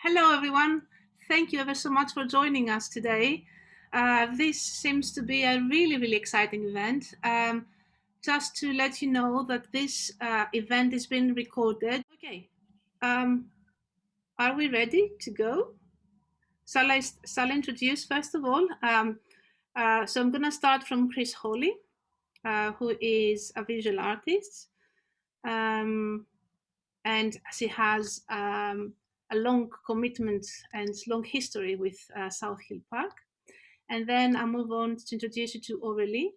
Hello, everyone. Thank you ever so much for joining us today. This seems to be a really exciting event. Just to let you know that this event is being recorded. Okay, are we ready to go? Shall I introduce first of all? So I'm going to start from Chris Hawley, who is a visual artist. And she has a long commitment and long history with South Hill Park. And then I move on to introduce you to Aurélie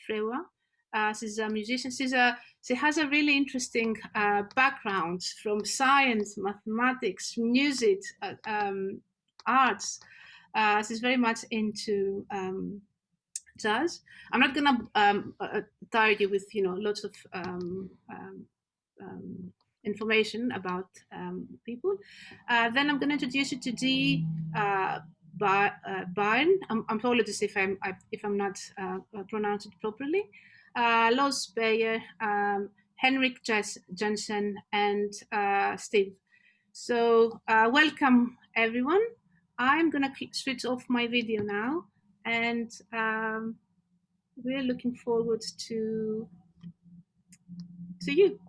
Freoua. She's a musician. She has a really interesting background from science, mathematics, music, arts. She's very much into jazz. I'm not gonna tire you with lots of information about people. Then I'm going to introduce you to Dee Byrne. Apologies if I'm not pronouncing it properly. Loz Speyer, Henrik Jensen, and Steve. So welcome everyone. I'm going to switch off my video now, and we're looking forward to you.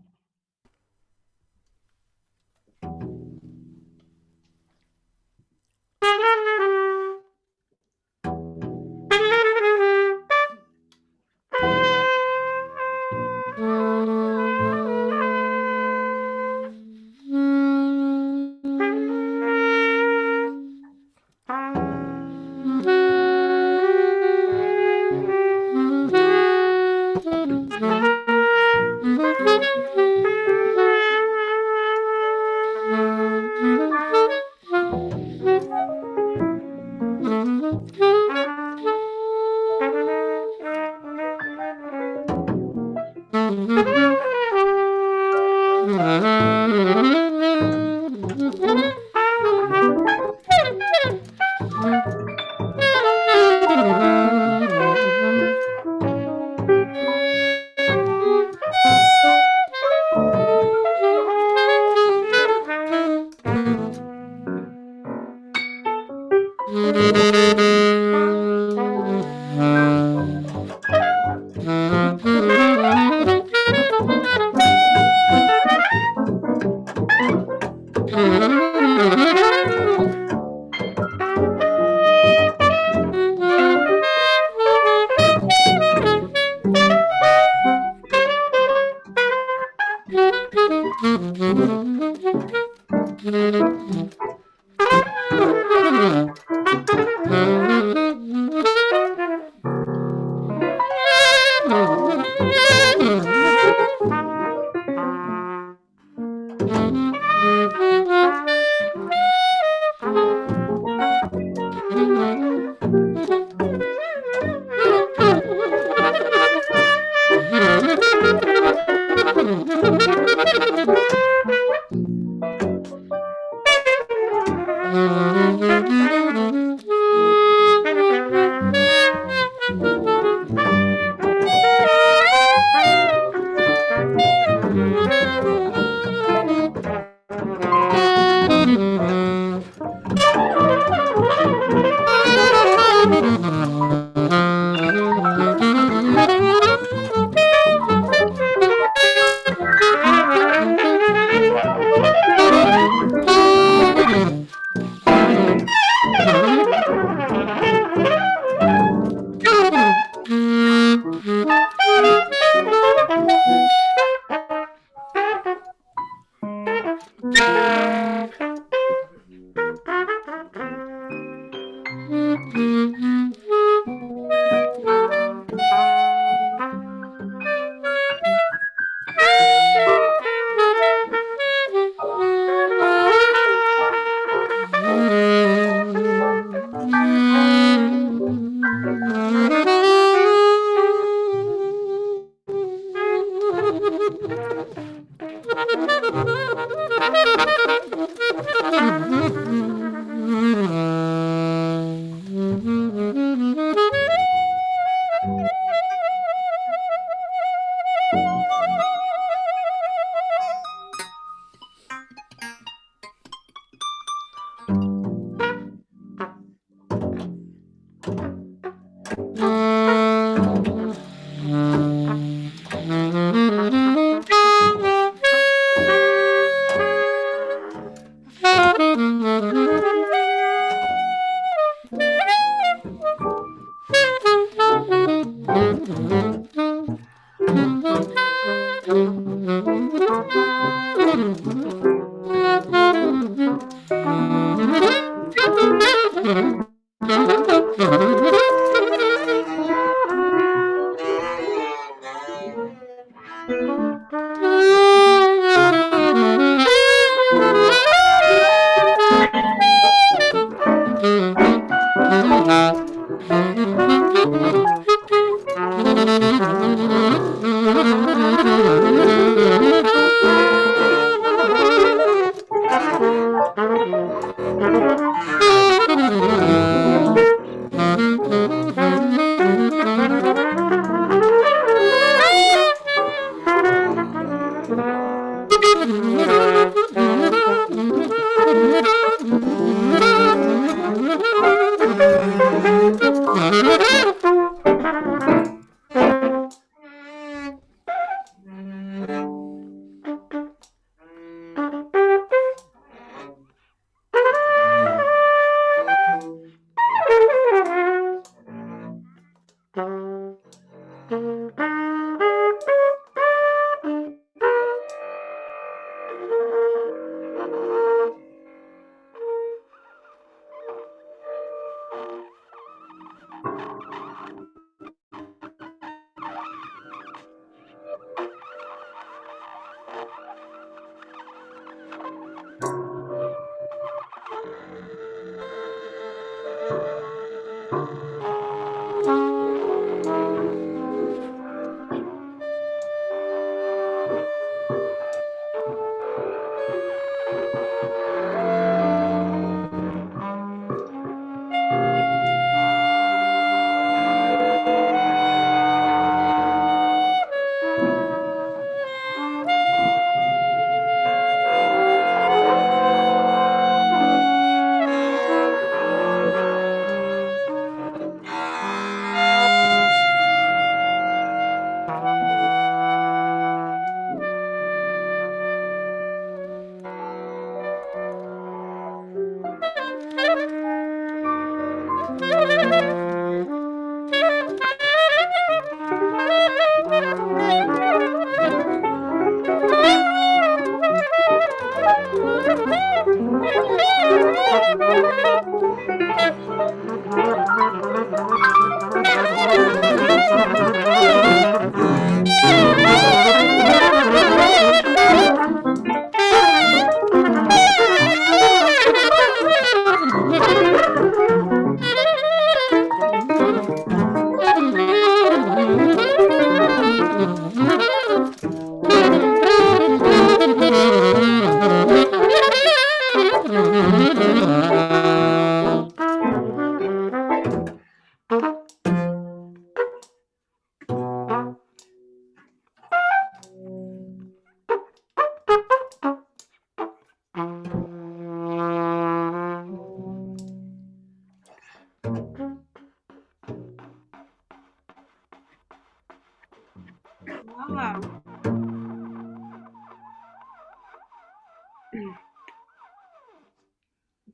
Wow.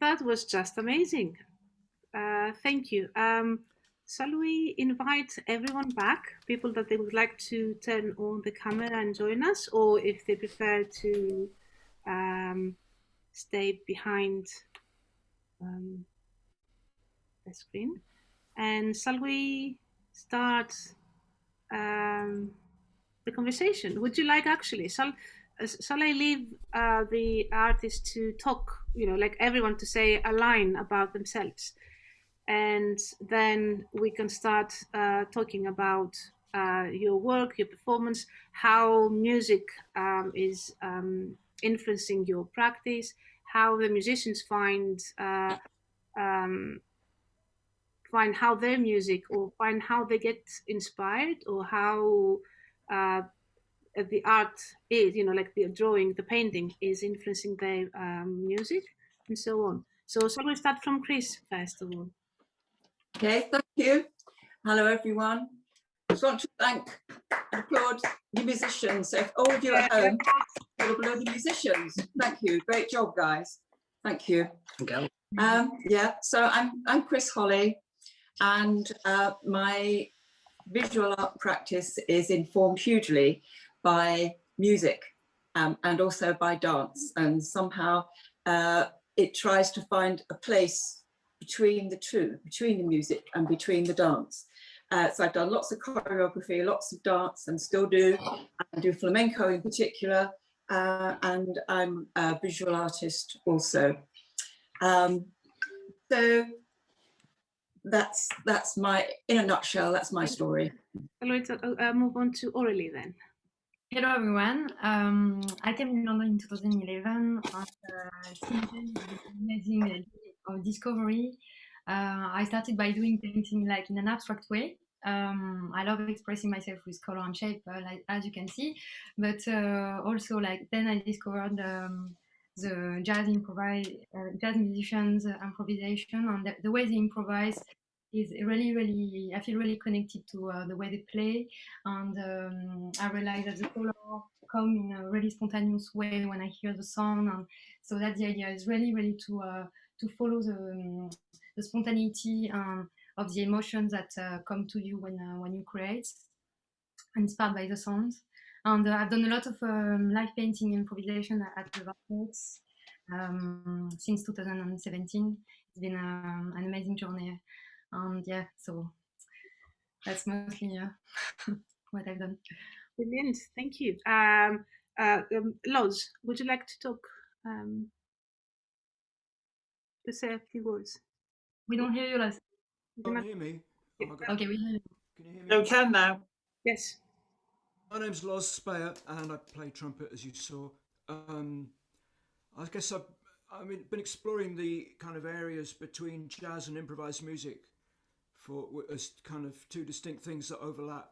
That was just amazing. Thank you. Shall we invite everyone back, people that they would like to turn on the camera and join us, or if they prefer to stay behind the screen? And shall we start the conversation? Would you like actually? Shall I leave the artist to talk? Like everyone to say a line about themselves, and then we can start talking about your work, your performance, how music is influencing your practice, how the musicians find how their music, or find how they get inspired, or how the art is, like the drawing, the painting is influencing their music, and so on. So shall we start from Chris first of all? Okay, thank you. Hello, everyone. I just want to thank and applaud the musicians. So if all of you at home, you'll applaud the musicians. Thank you. Great job, guys. Thank you. Okay. Yeah, so I'm Chris Holley, and my visual art practice is informed hugely by music and also by dance, and somehow it tries to find a place between the two, between the music and between the dance. So I've done lots of choreography, lots of dance, and still do. I do flamenco in particular, and I'm a visual artist also. So that's my, in a nutshell, that's my story. Let's move on to Aurélie then. Hello everyone. I came in London in 2011, and since then amazing discovery. I started by doing painting like in an abstract way. I love expressing myself with color and shape, like, as you can see, but also like then I discovered the jazz musicians improvisation, and the way they improvise is really, I feel really connected to the way they play, and I realized that the color come in a really spontaneous way when I hear the song, and so that's the idea, is really to follow the spontaneity of the emotions that come to you when you create, inspired by the sounds. And I've done a lot of live painting improvisation at the Beresford since 2017. It's been an amazing journey. And yeah, so that's mostly what I've done. Brilliant, thank you. Loz, would you like to talk, to say a few words? We don't hear you, Loz. You can't hear me? Oh, Okay, we hear you. Can you hear me? No, can now. Yes. My name's Loz Speyer, and I play trumpet, as you saw. I guess I've been exploring the kind of areas between jazz and improvised music as kind of two distinct things that overlap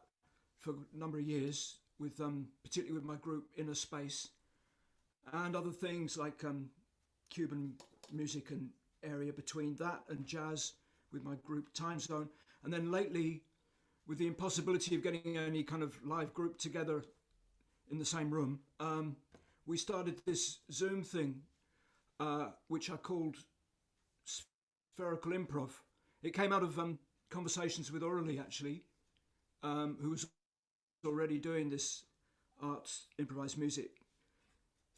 for a number of years, with particularly with my group Inner Space, and other things like Cuban music and area between that and jazz with my group Time Zone, and then lately, with the impossibility of getting any kind of live group together in the same room, we started this Zoom thing, which I called Spherical Improv. It came out of conversations with Aurélie, actually, who was already doing this arts improvised music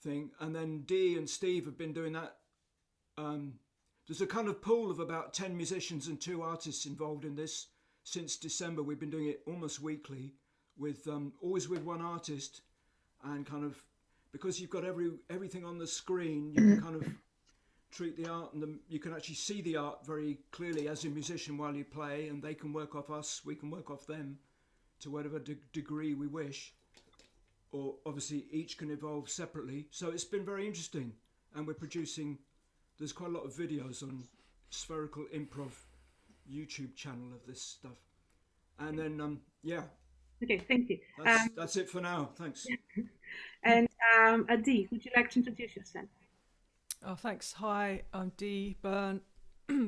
thing, and then Dee and Steve have been doing that. There's a kind of pool of about 10 musicians and 2 artists involved in this. Since December, we've been doing it almost weekly, with always with one artist, and kind of, because you've got everything on the screen, you can kind of treat the art, and you can actually see the art very clearly as a musician while you play, and they can work off us, we can work off them to whatever degree we wish, or obviously each can evolve separately. So it's been very interesting, and we're producing, there's quite a lot of videos on Spherical Improv YouTube channel of this stuff, and then yeah. Okay, thank you. That's it for now. Thanks. And Dee, would you like to introduce yourself? Oh, thanks. Hi, I'm Dee Byrne,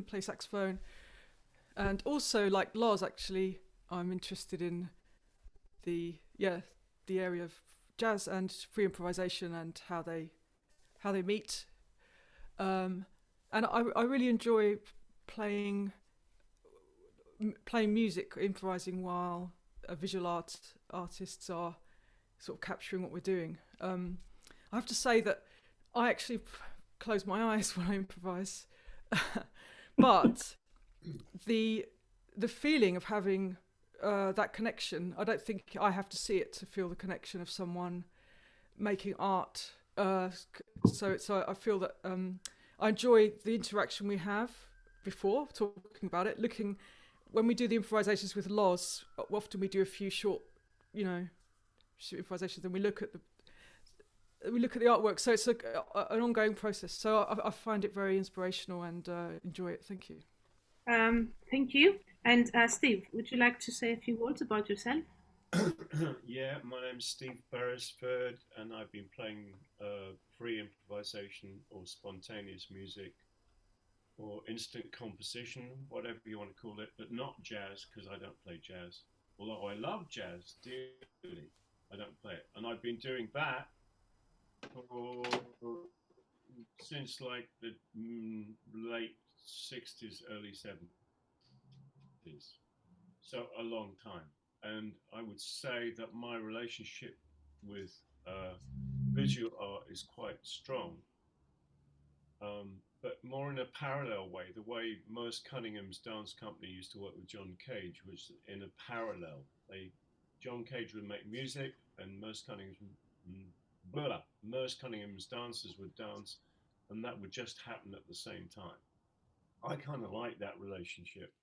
play saxophone, and also, like Loz, actually, I'm interested in the area of jazz and free improvisation and how they meet. And I really enjoy playing music, improvising while visual artists are sort of capturing what we're doing. I have to say that I actually close my eyes when I improvise, but the feeling of having that connection, I don't think I have to see it to feel the connection of someone making art. So I feel that I enjoy the interaction we have before talking about it. When we do the improvisations with Loz, often we do a few short improvisations, and we look at we look at the artwork. So it's an ongoing process. So I find it very inspirational and enjoy it. Thank you. Thank you. And Steve, would you like to say a few words about yourself? Yeah, my name's Steve Beresford, and I've been playing free improvisation or spontaneous music or instant composition, whatever you want to call it, but not jazz, because I don't play jazz. Although I love jazz dearly, I don't play it. And I've been doing that since like the late 60s, early 70s. So a long time. And I would say that my relationship with visual art is quite strong, but more in a parallel way, the way Merce Cunningham's dance company used to work with John Cage, was in a parallel. John Cage would make music, and Merce Cunningham's dancers would dance, and that would just happen at the same time. I kind of like that relationship.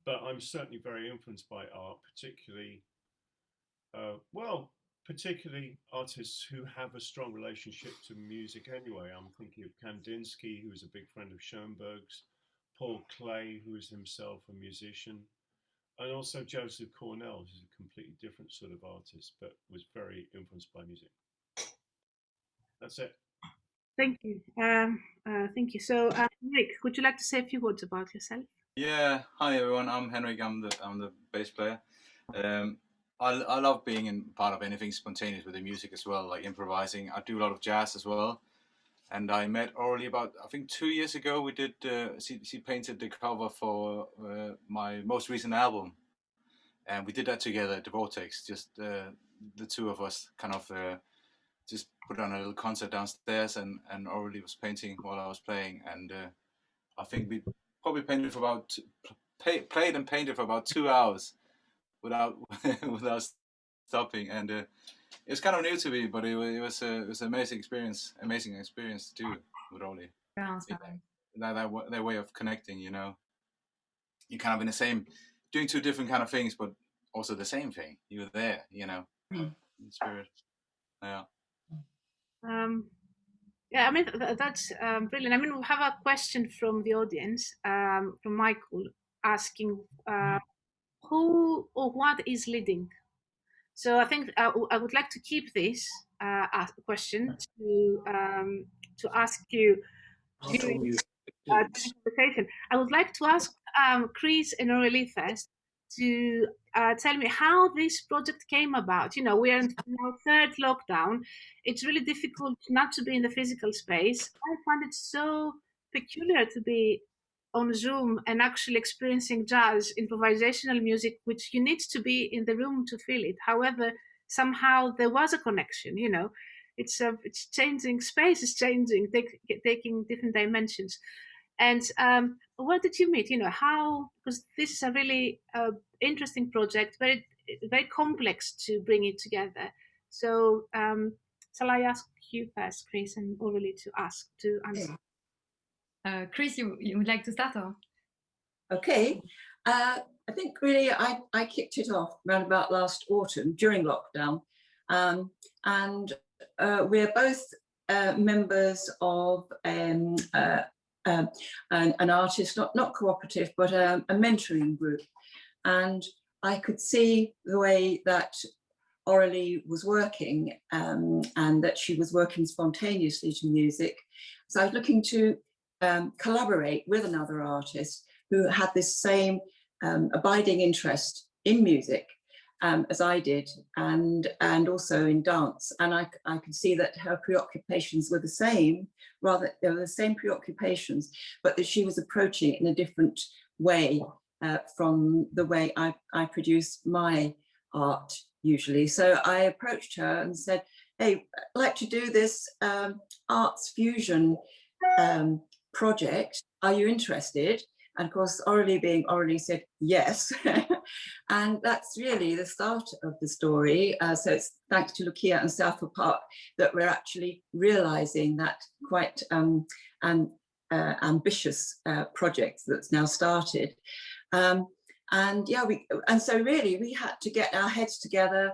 But I'm certainly very influenced by art, particularly artists who have a strong relationship to music anyway. I'm thinking of Kandinsky, who is a big friend of Schoenberg's, Paul Klee, who is himself a musician, and also Joseph Cornell, who's a completely different sort of artist, but was very influenced by music. That's it. Thank you. Thank you. So, Henrik, would you like to say a few words about yourself? Yeah, hi everyone. I'm Henrik. I'm the bass player. I love being in part of anything spontaneous with the music as well, like improvising. I do a lot of jazz as well. And I met Aurélie about, I think 2 years ago. We did, she painted the cover for my most recent album. And we did that together at the Vortex, just the two of us kind of just put on a little concert downstairs, and Aurélie was painting while I was playing. And I think we probably painted for about, played and painted for about 2 hours without stopping. And it's kind of new to me, but it was an amazing experience to do with Aurélie. That way of connecting, you know, you're kind of in the same, doing two different kind of things, but also the same thing. You're there, you know, in spirit. Yeah. Yeah, I mean, that's brilliant. I mean, we have a question from the audience, from Michael, asking who or what is leading. So I think I would like to keep this question to ask you during the conversation. I would like to ask Chris and Aurélie first to tell me how this project came about. You know, we are in our third lockdown. It's really difficult not to be in the physical space. I find it so peculiar to be on Zoom and actually experiencing jazz, improvisational music, which you need to be in the room to feel it. However, somehow there was a connection, you know. It's changing, space is changing, taking different dimensions. And where did you meet? You know, how, because this is a really interesting project, very, very complex to bring it together. So shall I ask you first, Chris, and Aurélie to answer? Chris, you would like to start? Or? Okay. I think really I kicked it off around about last autumn during lockdown. And we're both members of an artist, not cooperative, but a mentoring group. And I could see the way that Aurélie was working and that she was working spontaneously to music. So I was looking to collaborate with another artist who had this same abiding interest in music as I did, and also in dance. And I could see that her preoccupations were the same, they were the same preoccupations, but that she was approaching it in a different way from the way I produce my art usually. So I approached her and said, hey, I'd like to do this arts fusion project. Are you interested? And of course, Aurélie being Aurélie said yes. And that's really the start of the story. So it's thanks to Lucia and Southwood Park that we're actually realizing that quite ambitious project that's now started. And yeah, so really we had to get our heads together,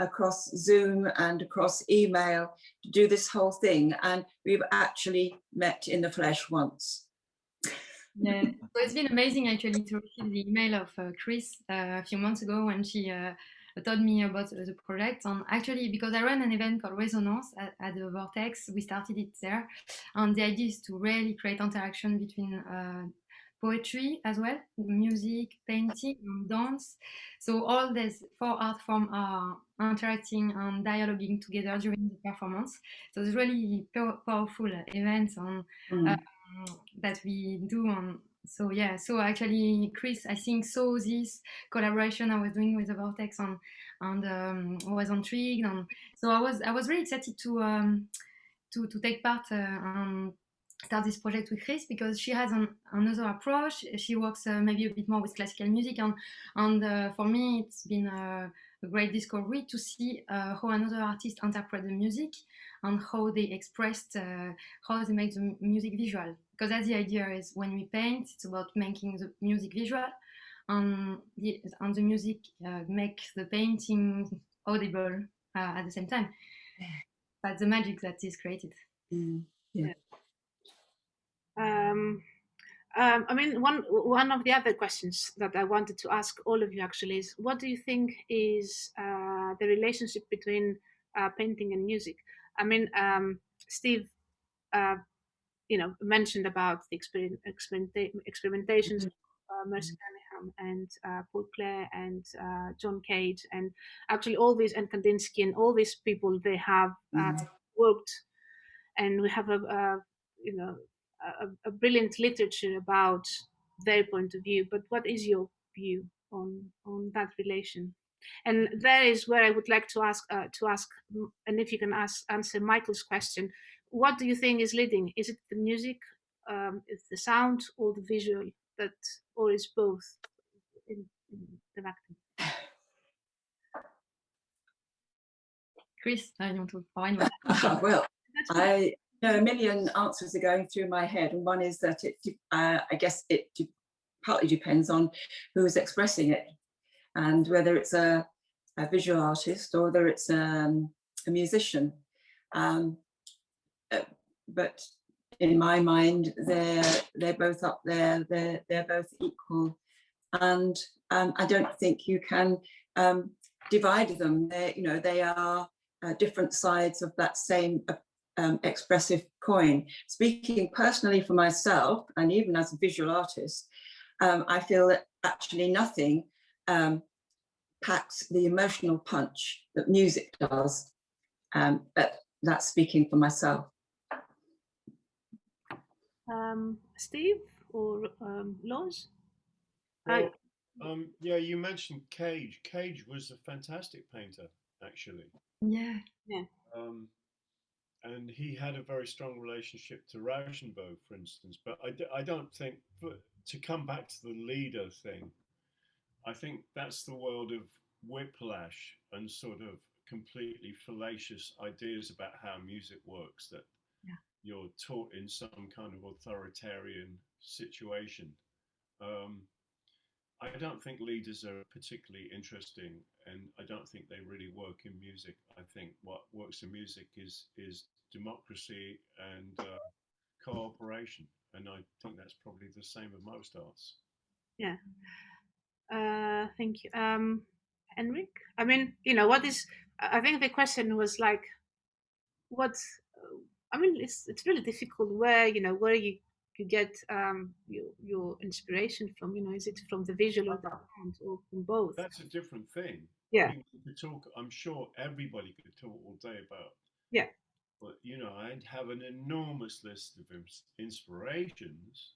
across Zoom and across email to do this whole thing, and we've actually met in the flesh once. Yeah, so it's been amazing actually to receive the email of Chris a few months ago when she told me about the project. And actually, because I run an event called Resonance at the Vortex, we started it there. And the idea is to really create interaction between poetry as well, music, painting, and dance. So all these 4 art forms are interacting and dialoguing together during the performance. So it's really powerful events on. That we do on. So yeah, so actually Chris I think saw this collaboration I was doing with the Vortex and was intrigued, and so I was really excited to take part and start this project with Chris, because she has another approach. She works maybe a bit more with classical music, and for me it's been a great discovery to see how another artist interpret the music and how they expressed, how they make the music visual. Because that's the idea, is when we paint, it's about making the music visual, and the music make the painting audible at the same time. That's the magic that is created. Yeah. I mean, one of the other questions that I wanted to ask all of you actually is, what do you think is the relationship between painting and music? I mean, Steve, mentioned about the experimentations of Mercy Cunningham and Paul Klee and John Cage, and actually all these, and Kandinsky, and all these people, they have worked, and we have a brilliant literature about their point of view. But what is your view on that relation? And that is where I would like to ask, and if you can answer Michael's question, what do you think is leading? Is it the music, is the sound, or the visual, or is both in the acting? Chris, I want to find well, I know a million answers are going through my head, and one is that I guess it partly depends on who's expressing it, and whether it's a visual artist or whether it's a musician. But in my mind, they're both up there. They're both equal, and I don't think you can divide them. They are different sides of that same expressive coin. Speaking personally for myself, and even as a visual artist, I feel that actually nothing packs the emotional punch that music does. That's speaking for myself. Steve or Loz? Well, yeah, you mentioned Cage. Cage was a fantastic painter, actually. Yeah. And he had a very strong relationship to Rauschenberg, for instance. But I don't think, to come back to the leader thing, I think that's the world of whiplash and sort of completely fallacious ideas about how music works, that you're taught in some kind of authoritarian situation. I don't think leaders are particularly interesting, and I don't think they really work in music. I think what works in music is democracy and cooperation, and I think that's probably the same with most arts. Yeah. Thank you. Henrik? I mean, what is, I think the question was like, I mean, it's really difficult where you get your inspiration from. Is it from the visual or the sound, or from both? That's a different thing. Yeah. I mean, we could talk, I'm sure everybody could talk all day about. Yeah. But I'd have an enormous list of inspirations.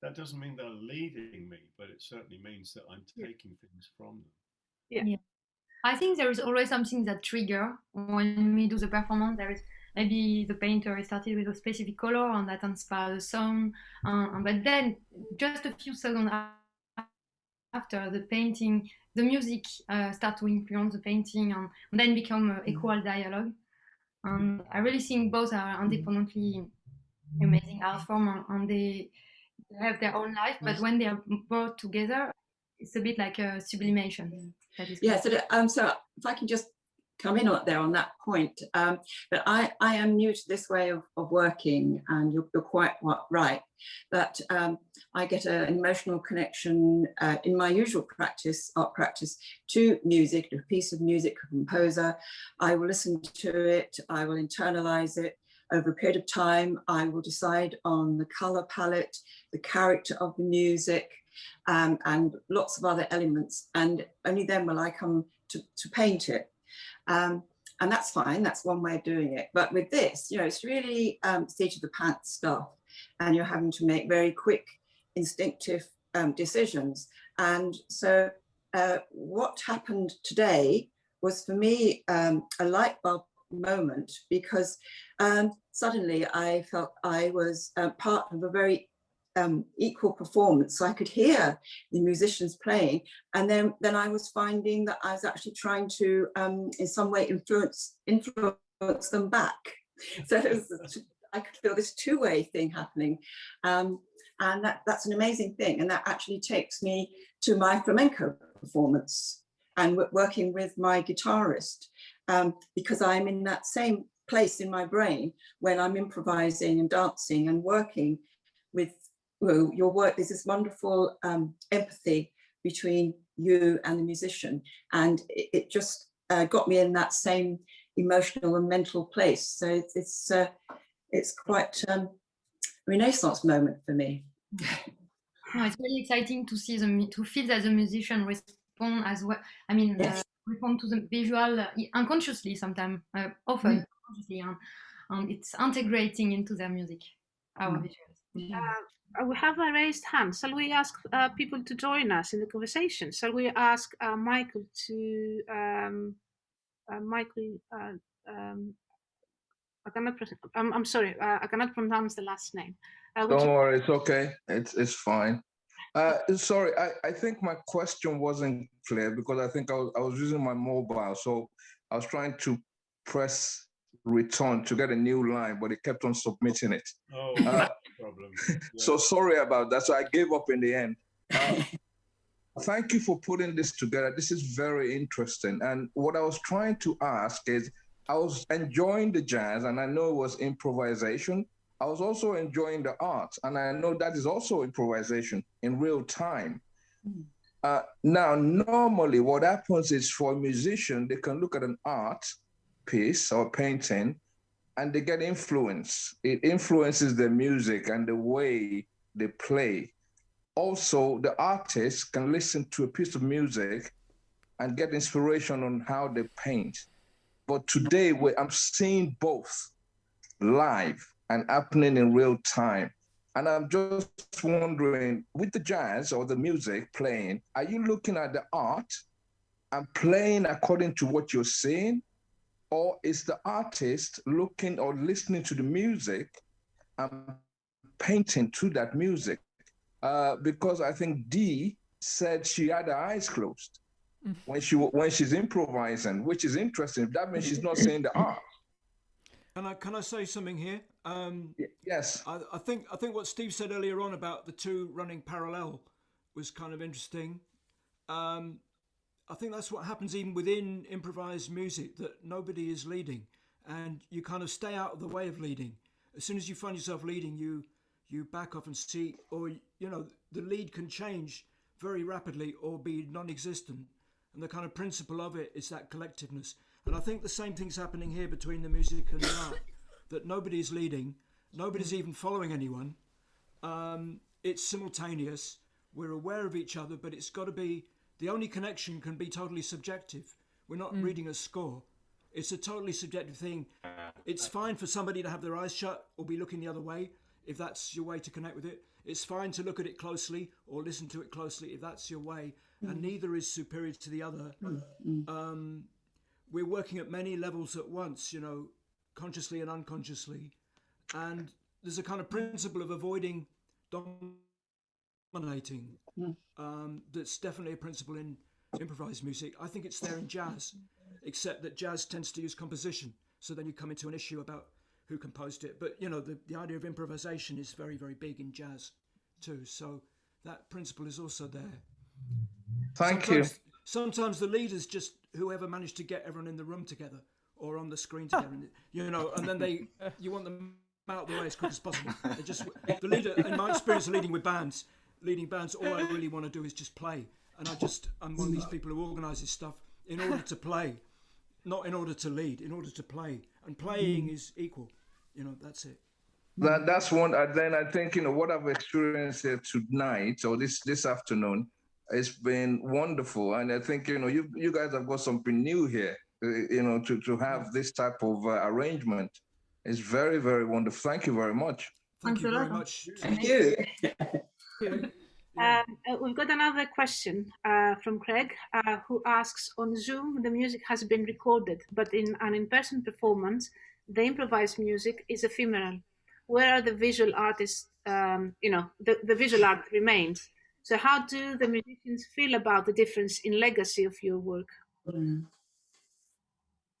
That doesn't mean they're leading me, but it certainly means that I'm taking things from them. Yeah. I think there is always something that trigger when we do the performance. There is maybe the painter started with a specific color and that inspires the song, but then just a few seconds after the painting, the music start to influence the painting and then become equal dialogue. And I really think both are independently amazing art form, and they have their own life, but when they are brought together, it's a bit like a sublimation. That is so if I can just come in there on that point. But I am new to this way of working, and you're quite right that I get an emotional connection in my usual practice, art practice, to music, to a piece of music, a composer. I will listen to it, I will internalize it. Over a period of time, I will decide on the color palette, the character of the music, and lots of other elements. And only then will I come to paint it. And that's fine, that's one way of doing it. But with this, you know, it's really seat of the pants stuff, and you're having to make very quick, instinctive decisions. And so what happened today was, for me, a light bulb moment, because suddenly I felt I was part of a very equal performance. So I could hear the musicians playing, and then I was finding that I was actually trying to in some way influence them back. So I could feel this two-way thing happening, and that's an amazing thing. And that actually takes me to my flamenco performance and working with my guitarist, because I'm in that same place in my brain when I'm improvising and dancing and working with your work. There's this wonderful empathy between you and the musician, and it just got me in that same emotional and mental place. So it's quite a renaissance moment for me. No, it's really exciting to see to feel that the musician respond as well. I mean, Yes. Respond to the visual unconsciously sometimes, often unconsciously, and it's integrating into their music, our visuals. We have a raised hand. Shall we ask people to join us in the conversation? Shall we ask Michael to Michael? I cannot. I'm sorry. I cannot pronounce the last name. Don't worry, it's okay. It's fine. Sorry, I think my question wasn't clear because I think I was using my mobile, so I was trying to press return to get a new line, but it kept on submitting it. Oh, no problem. Yeah. So sorry about that. So I gave up in the end. Thank you for putting this together. This is very interesting. And what I was trying to ask is, I was enjoying the jazz, and I know it was improvisation. I was also enjoying the art, and I know that is also improvisation in real time. Now, normally what happens is, for a musician, they can look at an art piece or painting and they get influence. It influences the music and the way they play. Also, the artist can listen to a piece of music and get inspiration on how they paint. But today, I'm seeing both live and happening in real time. And I'm just wondering, with the jazz or the music playing, are you looking at the art and playing according to what you're seeing? Or is the artist looking or listening to the music and painting to that music? Because I think Dee said she had her eyes closed when she's improvising, which is interesting. That means she's not seeing the art. Can I say something here? Yes. I think what Steve said earlier on about the two running parallel was kind of interesting. I think that's what happens even within improvised music, that nobody is leading, and you kind of stay out of the way of leading. As soon as you find yourself leading, you back off and see, or the lead can change very rapidly or be non-existent. And the kind of principle of it is that collectiveness. And I think the same thing's happening here between the music and the art, that nobody's leading, nobody's even following anyone. It's simultaneous. We're aware of each other, but it's got to be, the only connection can be totally subjective. We're not reading a score. It's a totally subjective thing. It's fine for somebody to have their eyes shut or be looking the other way, if that's your way to connect with it. It's fine to look at it closely or listen to it closely, if that's your way. And neither is superior to the other. We're working at many levels at once, consciously and unconsciously. And there's a kind of principle of avoiding dominating. That's definitely a principle in improvised music. I think it's there in jazz, except that jazz tends to use composition. So then you come into an issue about who composed it. But, the idea of improvisation is very, very big in jazz too. So that principle is also there. Thank you. sometimes the leaders just whoever managed to get everyone in the room together or on the screen together, and then you want them out of the way as quick as possible. The leader, in my experience of leading bands, all I really want to do is just play. And I'm one of these people who organises stuff in order to play, not in order to lead, in order to play. And playing is equal. That's it. That's one. Then I think, what I've experienced here tonight or this afternoon, it's been wonderful. And I think, you guys have got something new here, to have this type of arrangement. It's very, very wonderful. Thank you very much. Thank you very much. Thank you. We've got another question from Craig, who asks, on Zoom, the music has been recorded, but in an in-person performance, the improvised music is ephemeral. Where are the visual artists, the visual art remains. So how do the musicians feel about the difference in legacy of your work?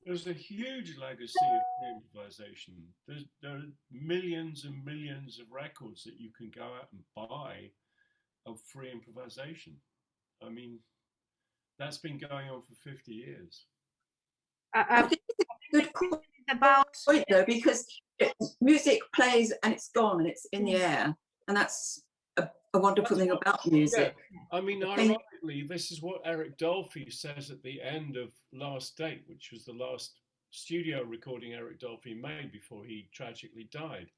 There's a huge legacy of improvisation. There are millions and millions of records that you can go out and buy of free improvisation. I mean, that's been going on for 50 years. I think it's a good point though, because music plays and it's gone and it's in the air, and that's a wonderful thing about music. Yeah. I mean, ironically, this is what Eric Dolphy says at the end of Last Date, which was the last studio recording Eric Dolphy made before he tragically died.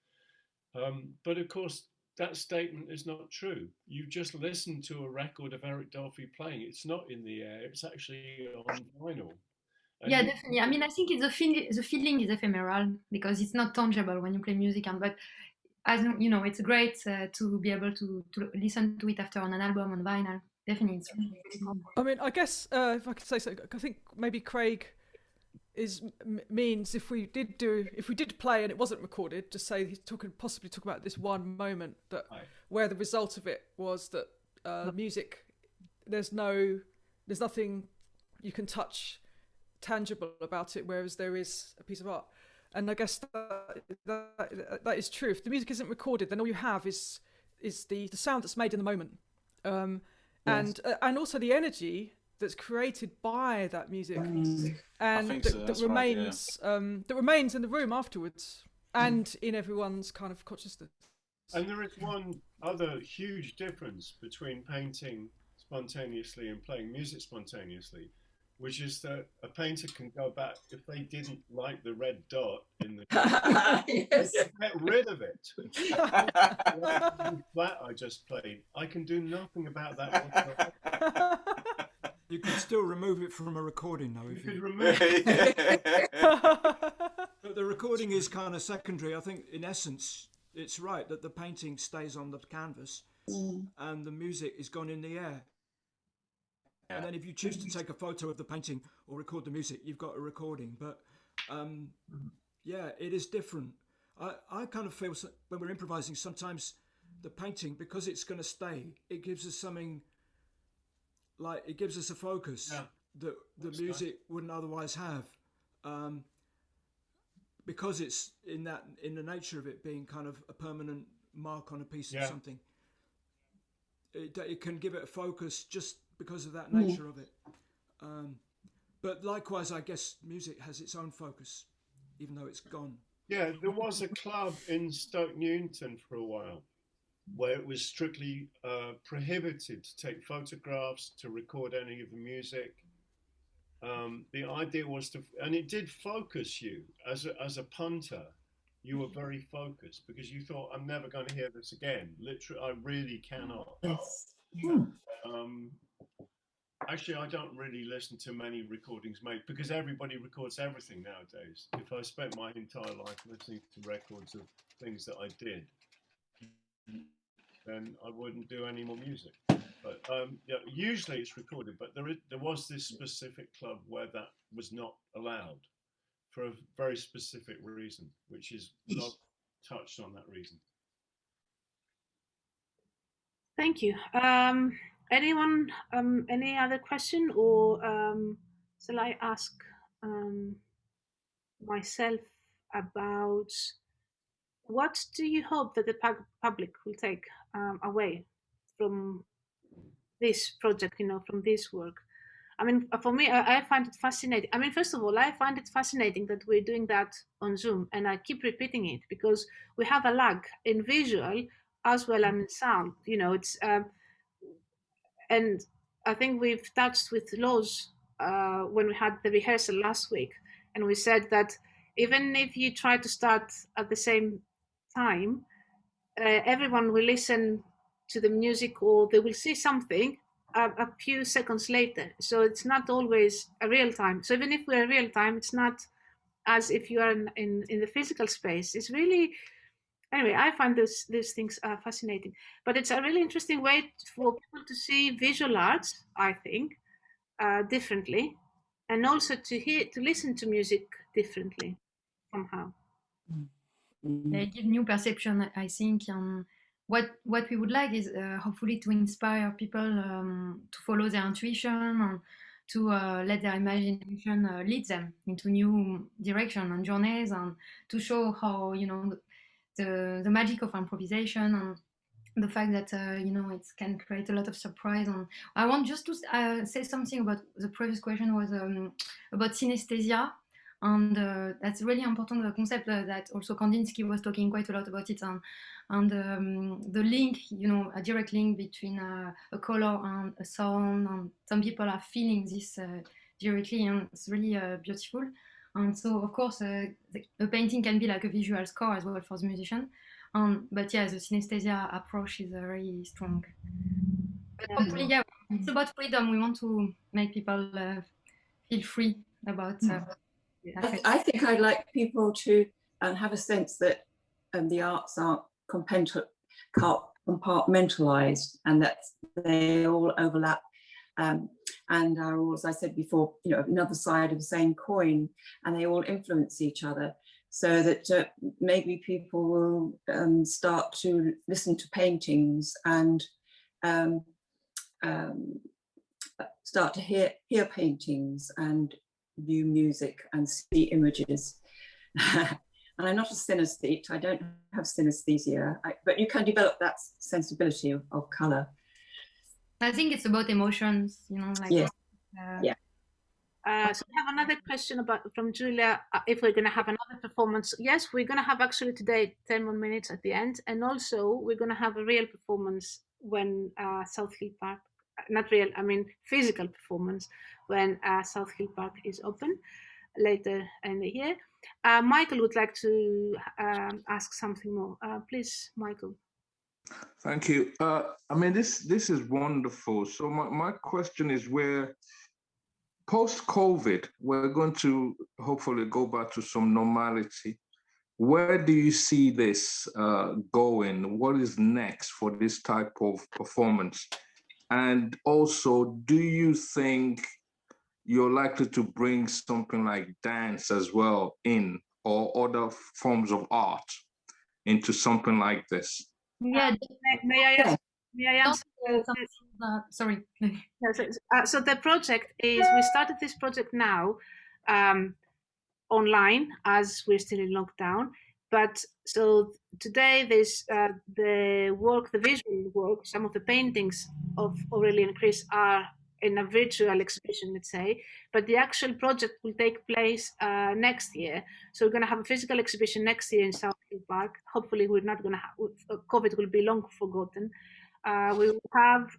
But of course, that statement is not true. You just listen to a record of Eric Dolphy playing. It's not in the air. It's actually on vinyl. And yeah, definitely. I mean, I think the feeling is ephemeral because it's not tangible when you play music. But as you know, it's great to be able to listen to it after on an album on vinyl. Definitely, it's really cool. I mean, I guess if I could say so, I think maybe Craig means if we did play and it wasn't recorded, just say he's possibly talk about this one moment that where the result of it was that music, there's nothing you can touch tangible about it, whereas there is a piece of art. And I guess that is true. If the music isn't recorded, then all you have is the sound that's made in the moment, and also the energy that's created by that music, and that remains that remains in the room afterwards and in everyone's kind of consciousness. And there is one other huge difference between painting spontaneously and playing music spontaneously, which is that a painter can go back if they didn't like the red dot in the yes. they can get rid of it. Flat I just played, I can do nothing about that whatsoever. You can still remove it from a recording, though. If you remove it. But the recording is kind of secondary. I think, in essence, it's right that the painting stays on the canvas and the music is gone in the air. Yeah. And then if you choose to take a photo of the painting or record the music, you've got a recording. But yeah, it is different. I kind of feel when we're improvising, sometimes the painting, because it's going to stay, it gives us something. Like, it gives us a focus that the music wouldn't otherwise have, because it's in the nature of it being kind of a permanent mark on a piece of something. It can give it a focus just because of that nature of it. But likewise, I guess music has its own focus, even though it's gone. Yeah, there was a club in Stoke Newington for a while, where it was strictly prohibited to take photographs, to record any of the music. The idea was and it did focus you as a punter. You were very focused because you thought, I'm never going to hear this again. Literally, I really cannot. Yes. Actually, I don't really listen to many recordings made because everybody records everything nowadays. If I spent my entire life listening to records of things that I did, then I wouldn't do any more music. But yeah, usually it's recorded, but there was this specific club where that was not allowed for a very specific reason, which is not touched on that reason. Thank you. Anyone, any other question, or shall I ask myself about what do you hope that the public will take away from this project, from this work? I mean, for me, I find it fascinating. I mean, first of all, I find it fascinating that we're doing that on Zoom, and I keep repeating it because we have a lag in visual as well as in sound. You know, it's and I think we've touched with Loz when we had the rehearsal last week, and we said that even if you try to start at the same time, everyone will listen to the music or they will see something a few seconds later. So it's not always a real time. So even if we're real time, it's not as if you are in the physical space. It's really, anyway, I find these things fascinating. But it's a really interesting way for people to see visual arts, I think, differently, and also to listen to music differently somehow. They give new perception, I think. What we would like is hopefully to inspire people to follow their intuition and to let their imagination lead them into new direction and journeys, and to show how, you know, the magic of improvisation and the fact that you know, it can create a lot of surprise. And I want just to say something about the previous question was about synesthesia, and that's really important, the concept that also Kandinsky was talking quite a lot about it, and the link, you know, a direct link between a color and a sound, and some people are feeling this directly, and it's really beautiful. And so of course a painting can be like a visual score as well for the musician. But yeah, the synesthesia approach is very strong. But hopefully, yeah, it's about freedom. We want to make people feel free about. I think I'd like people to have a sense that the arts aren't compartmentalized, and that they all overlap and are all, as I said before, you know, another side of the same coin, and they all influence each other. So that maybe people will start to listen to paintings and start to hear paintings and view music and see images. And I'm not a synesthete, I don't have synesthesia, but you can develop that sensibility of colour. I think it's about emotions, you know, like yes. Yeah. So we have another question from Julia, if we're going to have another performance. Yes, we're going to have actually today 10 more minutes at the end, and also we're going to have a real performance when South Hill Park, not real, I mean physical performance when South Hill Park is open later in the year. Michael would like to ask something more. Please, Michael. Thank you. I mean, this is wonderful. So my question is, where post-COVID, we're going to hopefully go back to some normality. Where do you see this going? What is next for this type of performance? And also, do you think you're likely to bring something like dance as well in, or other forms of art into something like this? Yeah. May I answer? Sorry. So the project is, we started this project now online as we're still in lockdown. But so today there's the visual work, some of the paintings of Aurélie and Chris are in a virtual exhibition, let's say, but the actual project will take place next year. So we're going to have a physical exhibition next year in South Hill Park. Hopefully we're not going to have, COVID will be long forgotten. We will have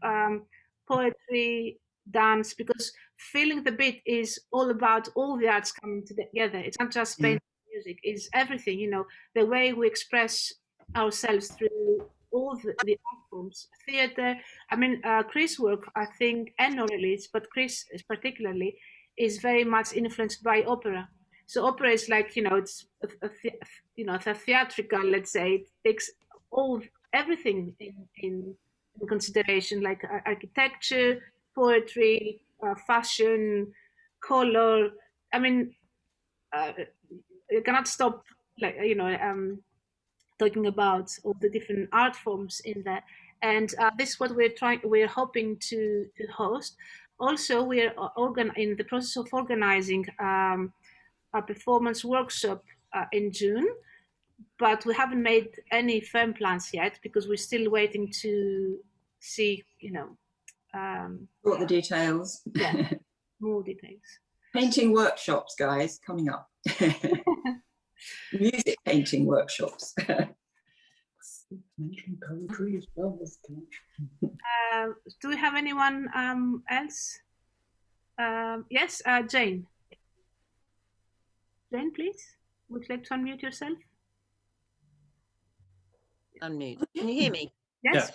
poetry, dance, because Feeling the Beat is all about all the arts coming together. It's not just painting, music, it's everything, you know, the way we express ourselves through all the art forms, theater. I mean, Chris' work, I think, and Aurelie, but Chris particularly, is very much influenced by opera. So opera is like, you know, it's a theatrical, let's say, it takes everything in consideration, like architecture, poetry, fashion, color. I mean, you cannot stop, like, you know, talking about all the different art forms in there. And this is what we're hoping to host. Also, we're in the process of organizing a performance workshop in June, but we haven't made any firm plans yet because we're still waiting to see, you know, what the details. Yeah. more details. Painting workshops, guys, coming up. Music painting workshops. Poetry as well as do we have anyone else? Yes, Jane. Jane, please. Would you like to unmute yourself? Unmute. Can you hear me? Yes.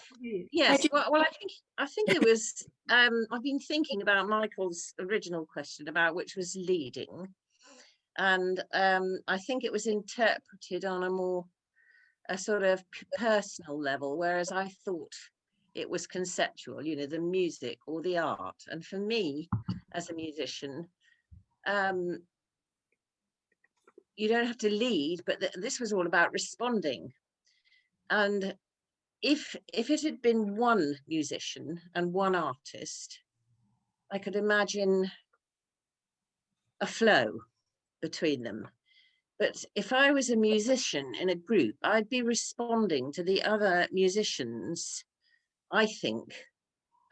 Yes. Well, I think it was. I've been thinking about Michael's original question about which was leading, and I think it was interpreted on a sort of personal level, whereas I thought it was conceptual. You know, the music or the art. And for me, as a musician, you don't have to lead, but this was all about responding. And if it had been one musician and one artist, I could imagine a flow between them. But if I was a musician in a group, I'd be responding to the other musicians, I think.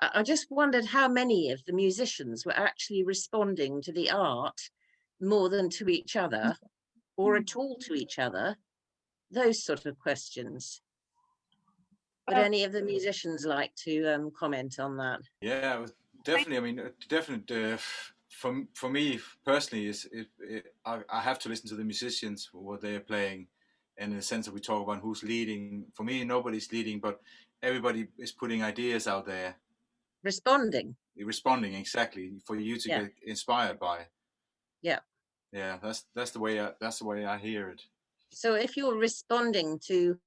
I just wondered how many of the musicians were actually responding to the art more than to each other, or at all to each other, those sort of questions. Would any of the musicians like to comment on that? Yeah, it was definitely. I mean, definitely. For me personally, I have to listen to the musicians, what they're playing, and in the sense that we talk about who's leading. For me, nobody's leading, but everybody is putting ideas out there. Responding, exactly, for you to get inspired by. Yeah, that's the way I hear it. So if you're responding to,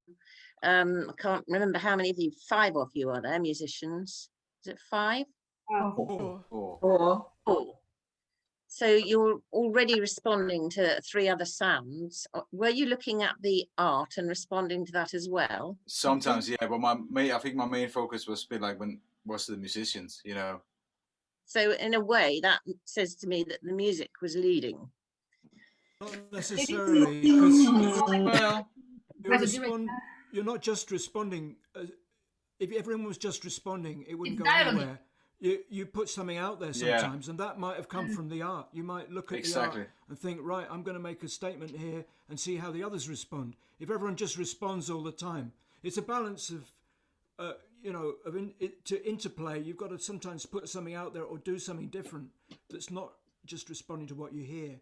I can't remember how many of you, 5 of you are there, musicians? Is it 5? 4. So you're already responding to 3 other sounds. Were you looking at the art and responding to that as well? Sometimes, yeah, but I think my main focus was a bit like was the musicians, you know. So in a way, that says to me that the music was leading. Not necessarily, because you're not just responding. If everyone was just responding, it wouldn't go anywhere. You put something out there sometimes, and that might have come from the art. You might look at the art and think, right, I'm going to make a statement here and see how the others respond. If everyone just responds all the time, it's a balance of, to interplay. You've got to sometimes put something out there or do something different that's not just responding to what you hear.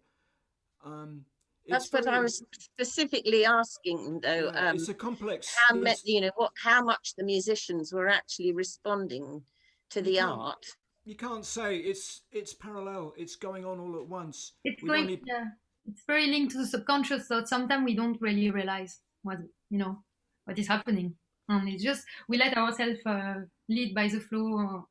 That's what I was specifically asking, though. It's a complex. How much the musicians were actually responding to the art. You can't say it's parallel. It's going on all at once. It's very linked to the subconscious. So sometimes we don't really realize what is happening, and it's just we let ourselves lead by the flow.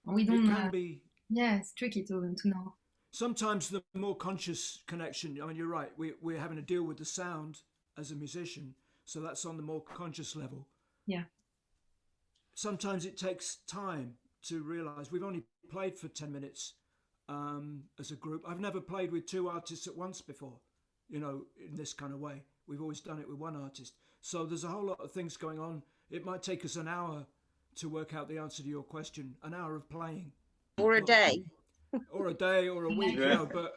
We don't. It can be. Yeah, it's tricky to know. Sometimes the more conscious connection. I mean, you're right. We're having to deal with the sound as a musician, so that's on the more conscious level. Yeah. Sometimes it takes time to realise. We've only played for 10 minutes as a group. I've never played with 2 artists at once before, in this kind of way. We've always done it with 1 artist. So there's a whole lot of things going on. It might take us an hour to work out the answer to your question, an hour of playing. Or a day. Or a day or a week, but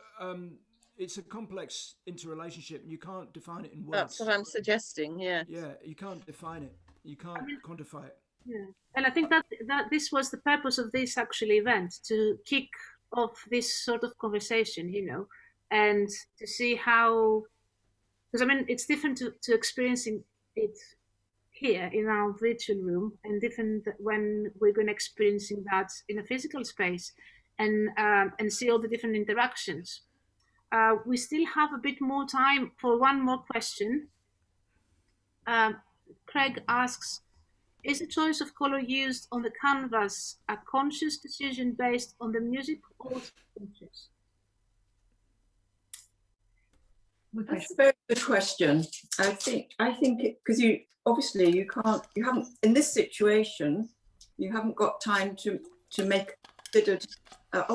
it's a complex interrelationship and you can't define it in words. That's what I'm suggesting, yeah. Yeah, you can't define it. You can't quantify it. Yeah, and I think that this was the purpose of this actual event, to kick off this sort of conversation, and to see how, because I mean, it's different to experiencing it here in our virtual room, and different when we're going to experiencing that in a physical space, and see all the different interactions. We still have a bit more time for one more question. Craig asks, is the choice of color used on the canvas a conscious decision based on the music or subconscious? That's a very good question. I think because you haven't in this situation, you haven't got time to make considered.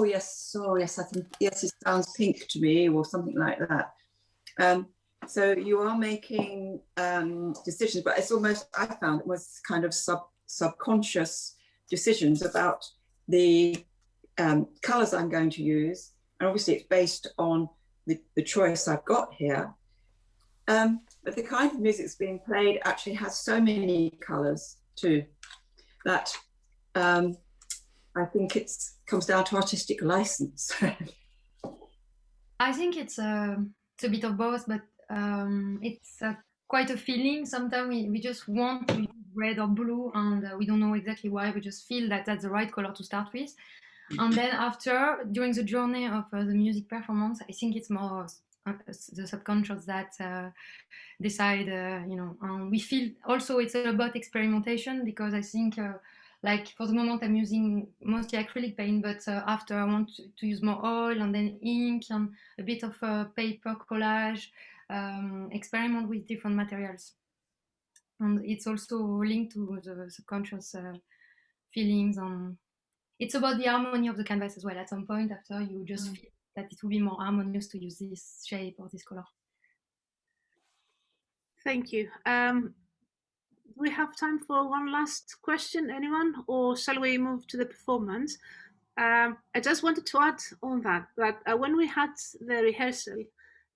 Yes, I think it sounds pink to me, or something like that. So you are making decisions, but it's almost, I found it was kind of subconscious decisions about the colours I'm going to use, and obviously it's based on the choice I've got here. But the kind of music that's being played actually has so many colours too, that I think it comes down to artistic license. I think it's a bit of both, but it's quite a feeling. Sometimes we just want to use red or blue, and we don't know exactly why. We just feel that that's the right color to start with. And then after, during the journey of the music performance, I think it's more the subconscious that decide, we feel also it's about experimentation, because I think like for the moment I'm using mostly acrylic paint, but after I want to use more oil and then ink and a bit of paper collage, experiment with different materials. And it's also linked to the subconscious feelings, and it's about the harmony of the canvas as well. At some point after, you just feel that it will be more harmonious to use this shape or this color. Thank you. We have time for one last question, anyone, or shall we move to the performance? I just wanted to add on that when we had the rehearsal,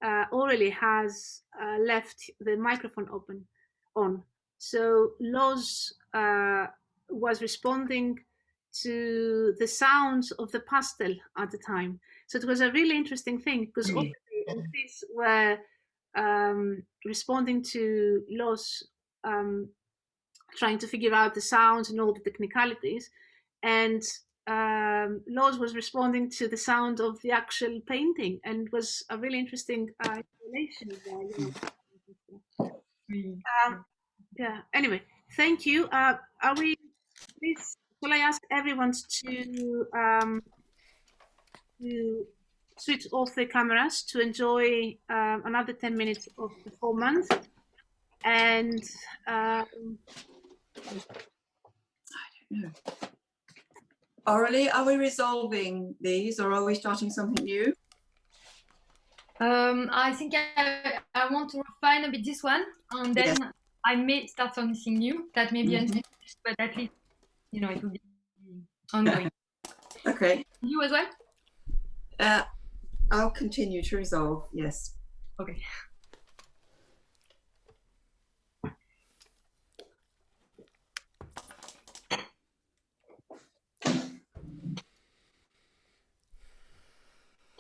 Aurélie has left the microphone on. So Loz was responding to the sounds of the pastel at the time. So it was a really interesting thing, because all these were responding to Loz trying to figure out the sounds and all the technicalities, and Loz was responding to the sound of the actual painting, and it was a really interesting explanation there. Yeah. Anyway, thank you. Are we? Please, shall I ask everyone to switch off their cameras to enjoy another 10 minutes of performance? And I don't know. Aurélie, are we resolving these, or are we starting something new? I think I want to refine a bit this one, and then yes, I may start something new that may be unfinished, but at least it will be ongoing. Okay. You as well? I'll continue to resolve. Yes. Okay.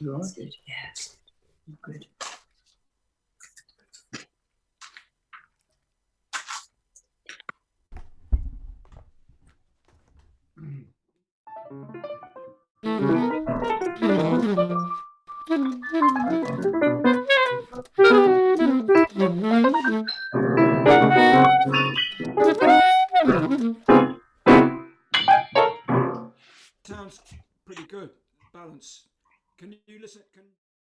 You are good. Yes. Good. Sounds pretty good. Balance. Can you listen?